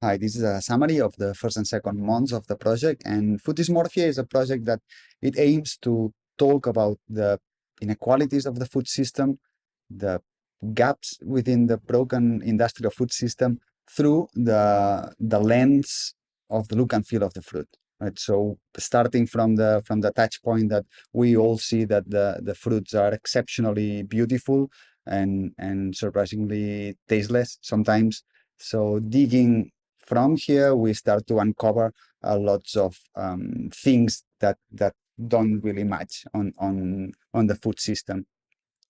Hi, this is a summary of the first and second months of the project. And Food Dysmorphia is a project that it aims to talk about the inequalities of the food system, the gaps within the broken industrial food system through the lens of the look and feel of the fruit. Right. So starting from the touch point that we all see that the fruits are exceptionally beautiful and surprisingly tasteless sometimes. So digging from here, we start to uncover lots of things that don't really match on the food system,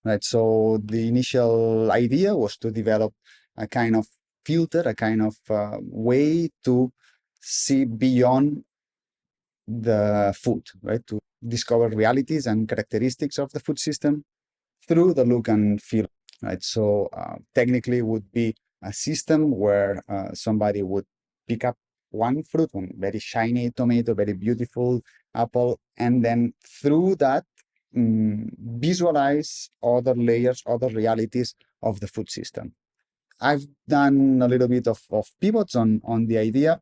right? So the initial idea was to develop a kind of filter, a kind of way to see beyond the food, right? To discover realities and characteristics of the food system through the look and feel, right? So technically would be a system where somebody would pick up one fruit, one very shiny tomato, very beautiful apple, and then through that visualize other layers, other realities of the food system. I've done a little bit of pivots on the idea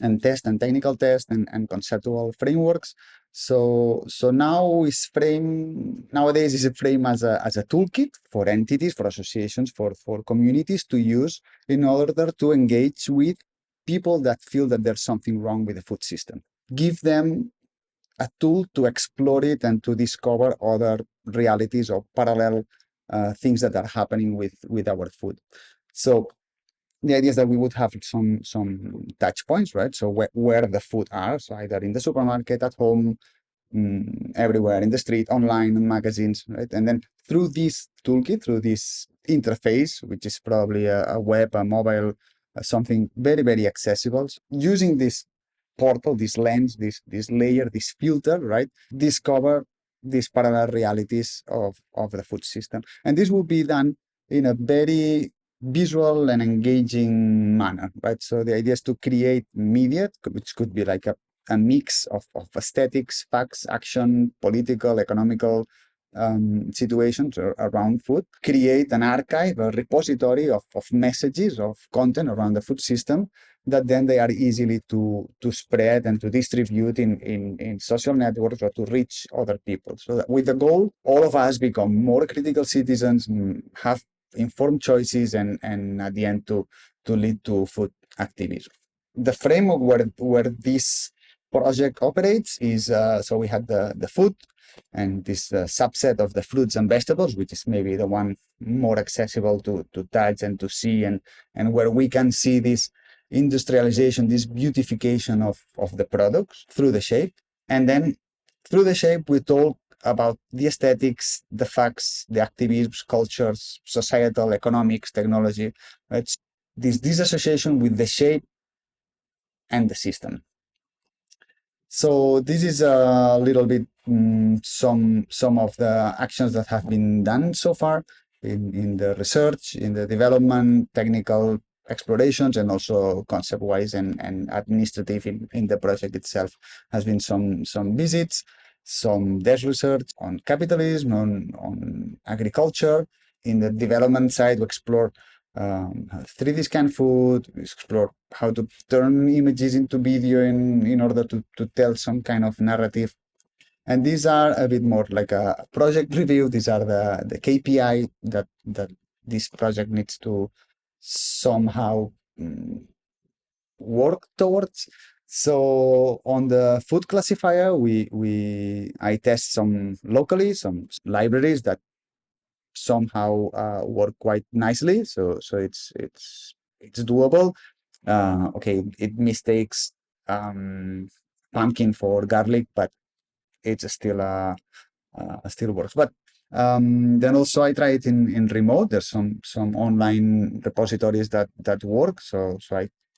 and test and technical test and conceptual frameworks. So now is frame nowadays is a frame as a toolkit for entities, for associations, for communities to use in order to engage with people that feel that there's something wrong with the food system. Give them a tool to explore it and to discover other realities or parallel things that are happening with our food. So the idea is that we would have some touch points, right? So where the food are, so either in the supermarket, at home, everywhere, in the street, online, in magazines, right? And then through this toolkit, through this interface, which is probably a web, a mobile, something very, very accessible, using this portal, this lens, this layer, this filter, right? Discover these parallel realities of the food system. And this will be done in a very visual and engaging manner, right? So the idea is to create media, which could be like a mix of aesthetics, facts, action, political, economical situations around food, create an archive, a repository of messages, of content around the food system that then they are easily to spread and to distribute in social networks or to reach other people. So that with the goal, all of us become more critical citizens, have informed choices, and at the end to lead to food activism. The framework where this project operates is so we have the food and this subset of the fruits and vegetables, which is maybe the one more accessible to touch and to see, and where we can see this industrialization, this beautification of the products through the shape. And then through the shape, we talk about the aesthetics, the facts, the activisms, cultures, societal, economics, technology, right? This association with the shape and the system. So this is a little bit some of the actions that have been done so far in the research, in the development, technical explorations, and also concept-wise and administrative in the project itself. Has been some visits, some desk research on capitalism, on agriculture. In the development side, we explore 3D scan food, explore how to turn images into video in order to tell some kind of narrative. And these are a bit more like a project review. These are the KPI that this project needs to somehow work towards. So on the food classifier, I test some locally, some libraries that somehow work quite nicely. So it's doable. Okay, it mistakes pumpkin for garlic, but it's still works. But then also I try it in remote. There's some online repositories that work. So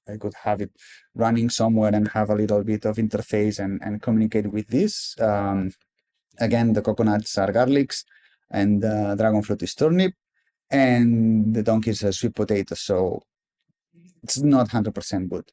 I could have it running somewhere and have a little bit of interface and communicate with this. Again, the coconuts are garlics, and the dragon fruit is turnip, and the donkey is a sweet potato. So it's not 100% good.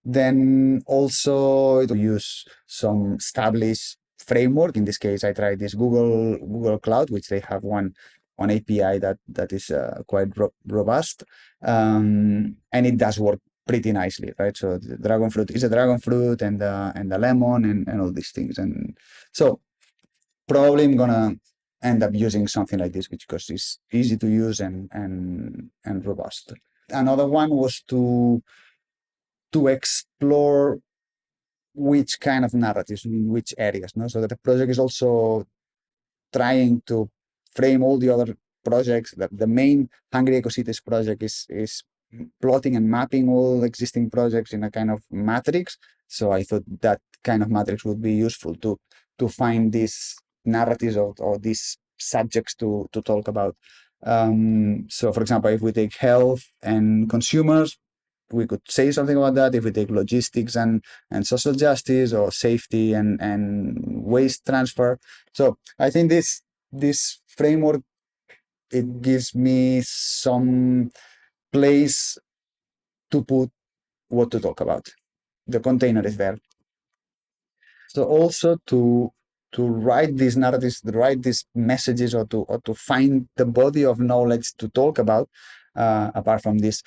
Then also it will use some established framework. In this case, I tried this Google Cloud, which they have one API that is quite robust, and it does work pretty nicely, right? So the dragon fruit is a dragon fruit, and the lemon, and all these things. And so probably I'm gonna end up using something like this, because it's easy to use and robust. Another one was to explore which kind of narratives in which areas. No, so that the project is also trying to frame all the other projects. That the main Hungry Eco Cities project is plotting and mapping all existing projects in a kind of matrix. So I thought that kind of matrix would be useful to find these narratives, or these subjects to talk about. So, for example, if we take health and consumers, we could say something about that. If we take logistics and social justice, or safety and waste transfer. So I think this framework, it gives me some place to put what to talk about. The container is there. So also to write these narratives, to write these messages, or to find the body of knowledge to talk about, apart from this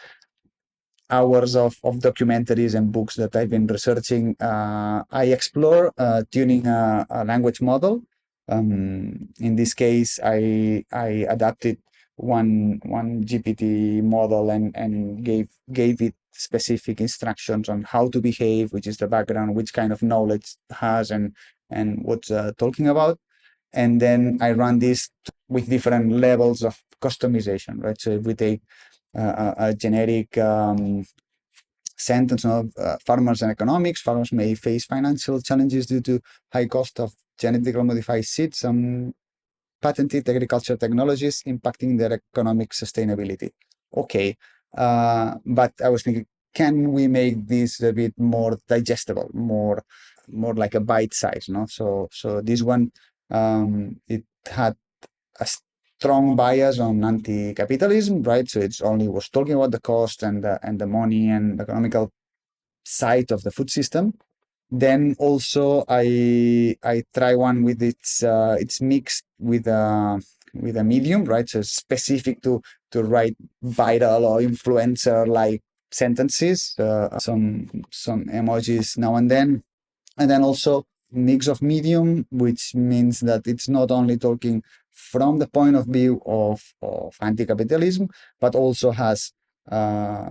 hours of documentaries and books that I've been researching. I explore tuning a language model. In this case, I adapted one GPT model, and gave it specific instructions on how to behave, which is the background, which kind of knowledge has, and what's talking about. And then I run this with different levels of customization, right? So if we take a generic sentence of farmers and economics, farmers may face financial challenges due to high cost of genetically modified seeds and patented agriculture technologies impacting their economic sustainability. Okay, but I was thinking, can we make this a bit more digestible, more like a bite size, no? So this one, it had a strong bias on anti-capitalism, right? So it's only was talking about the cost and the money and the economical side of the food system. Then also I try one with it's mixed with a medium, right? So it's specific to write viral or influencer like sentences, some emojis now and then also mix of medium, which means that it's not only talking from the point of view of anti-capitalism, but also has uh,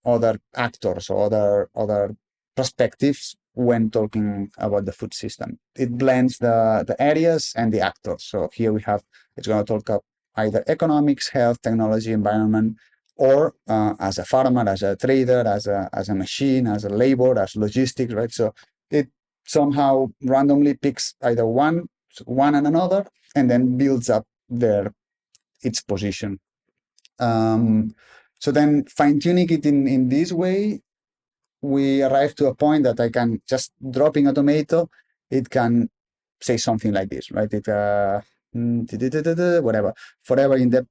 other actors or other perspectives when talking about the food system. It blends the areas and the actors. So here we have, it's going to talk about either economics, health, technology, environment, or as a farmer, as a trader, as a machine, as a labor, as logistics, right? So it somehow randomly picks either one and another, and then builds up its position. So then fine tuning it in this way, we arrive to a point that I can just dropping a tomato, it can say something like this, right? Whatever, forever in depth,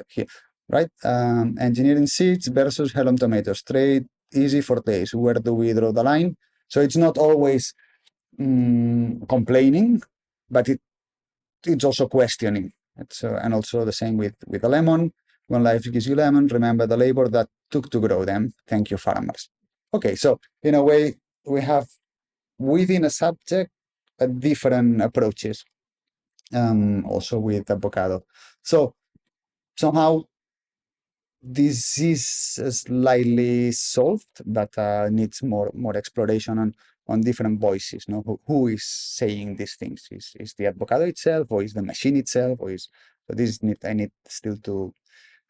here, right? Engineering seeds versus heirloom tomatoes, trade easy for taste. Where do we draw the line? So it's not always complaining, but it's also questioning. And also the same with a lemon. When life gives you lemon, remember the labor that took to grow them. Thank you, farmers. Okay, so in a way, we have within a subject different approaches. Also with avocado. So somehow this is slightly solved, but needs more exploration on different voices. No, who is saying these things? Is the avocado itself, or is the machine itself, or is so this need I need still to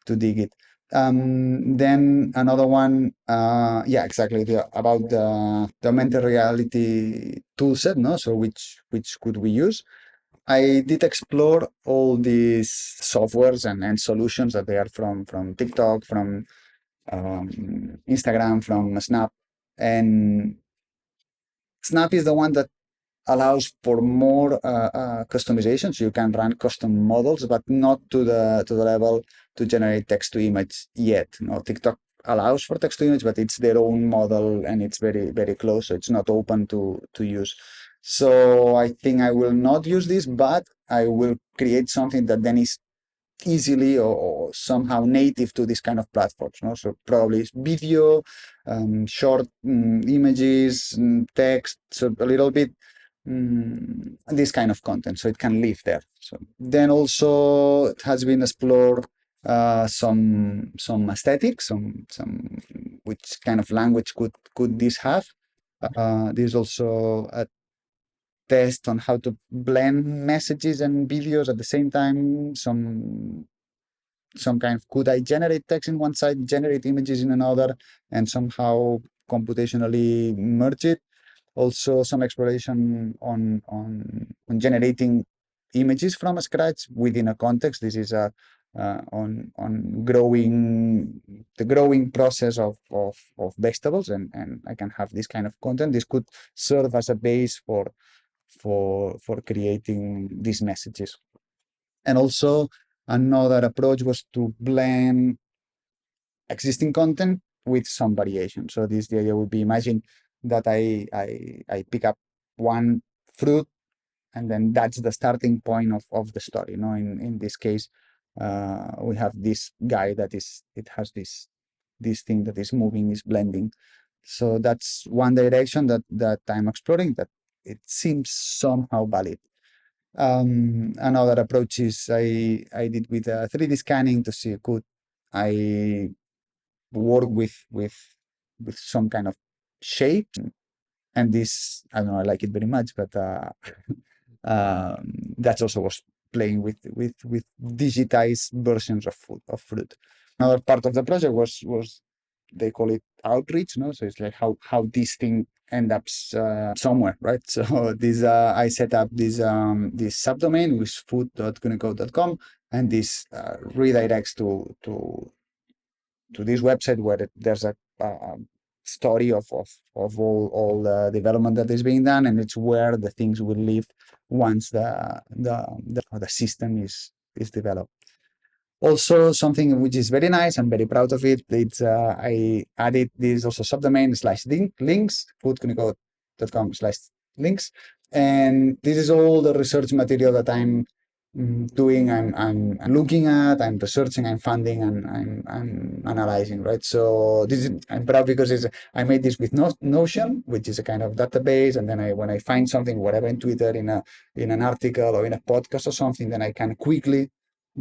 dig it. Then another one, yeah, exactly, about the augmented reality toolset. No, so which could we use? I did explore all these softwares and solutions that they are from TikTok, from Instagram, from Snap, and Snap is the one that allows for more customization. So you can run custom models, but not to the level to generate text to image yet. No, TikTok allows for text to image, but it's their own model and it's very close, so it's not open to use. So I think I will not use this, but I will create something that then is easily or somehow native to this kind of platforms. No? So probably it's video, short images, text, so a little bit this kind of content, so it can live there. So then also it has been explored some aesthetics, some which kind of language could this have. There's also a test on how to blend messages and videos at the same time. Some kind of could I generate text in one side, generate images in another, and somehow computationally merge it. Also, some exploration on generating images from scratch within a context. This is a on growing the growing process of vegetables, and I can have this kind of content. This could serve as a base for creating these messages. And also another approach was to blend existing content with some variation. So this the idea would be, imagine that I pick up one fruit, and then that's the starting point of the story. You know, in this case, we have this guy that is it has this thing that is moving, is blending. So that's one direction that I'm exploring, that it seems somehow valid. Another approach is I did with 3D scanning to see could I work with some kind of shape, and this I don't know, I like it very much, but that also was playing with digitized versions of fruit. Another part of the project was they call it outreach, no? So it's like how this thing end up somewhere, right? So this I set up this subdomain with food.kunikode.com, and this redirects to this website where there's a story of all the development that is being done, and it's where the things will live once the system is developed. Also, something which is very nice, I'm very proud of it. It's I added this also subdomain slash links, foodconico.com/links, and this is all the research material that I'm doing. I'm looking at, I'm researching, I'm funding, and I'm analyzing. Right. So this is I'm proud because I made this with Notion, which is a kind of database, and then when I find something, whatever in Twitter, in an article or in a podcast or something, then I can quickly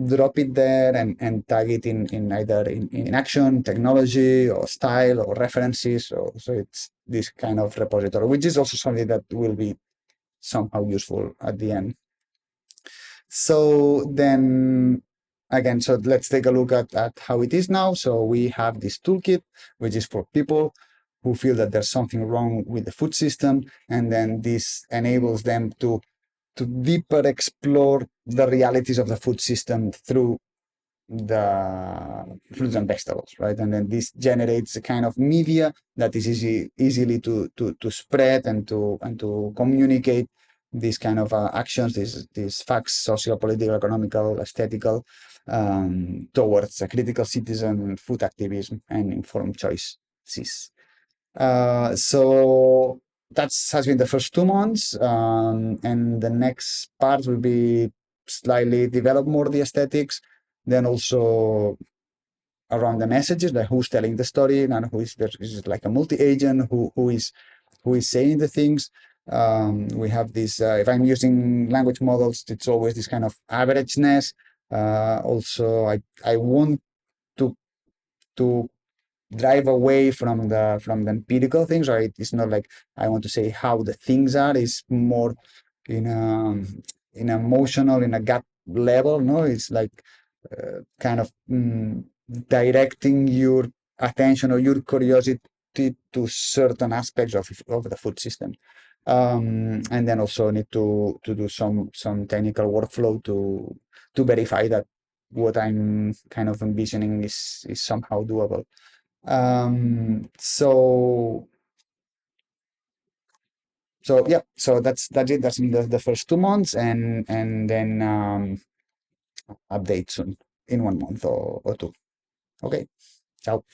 drop it there and tag it in either in action, technology, or style, or references. So it's this kind of repository, which is also something that will be somehow useful at the end. So then again, so let's take a look at how it is now. So we have this toolkit, which is for people who feel that there's something wrong with the food system, and then this enables them to deeper explore the realities of the food system through the fruits and vegetables, right? And then this generates a kind of media that is easily to spread and to communicate these kind of actions, these facts, social, political, economical, aesthetical, towards a critical citizen, food activism, and informed choices. So that has been the first 2 months, and the next part will be slightly develop more the aesthetics, then also around the messages, like who's telling the story and who is there. Is it like a multi-agent who is saying the things. We have this. If I'm using language models, it's always this kind of averageness. Also, I want to to drive away from the empirical things, right? It's not like I want to say how the things are. It's more in a emotional, in a gut level. No, it's like kind of directing your attention or your curiosity to certain aspects of the food system. And then also need to do some technical workflow to verify that what I'm kind of envisioning is somehow doable. So yeah, so that's it. That's in the first 2 months, and then update soon in 1 month or two. Okay, ciao.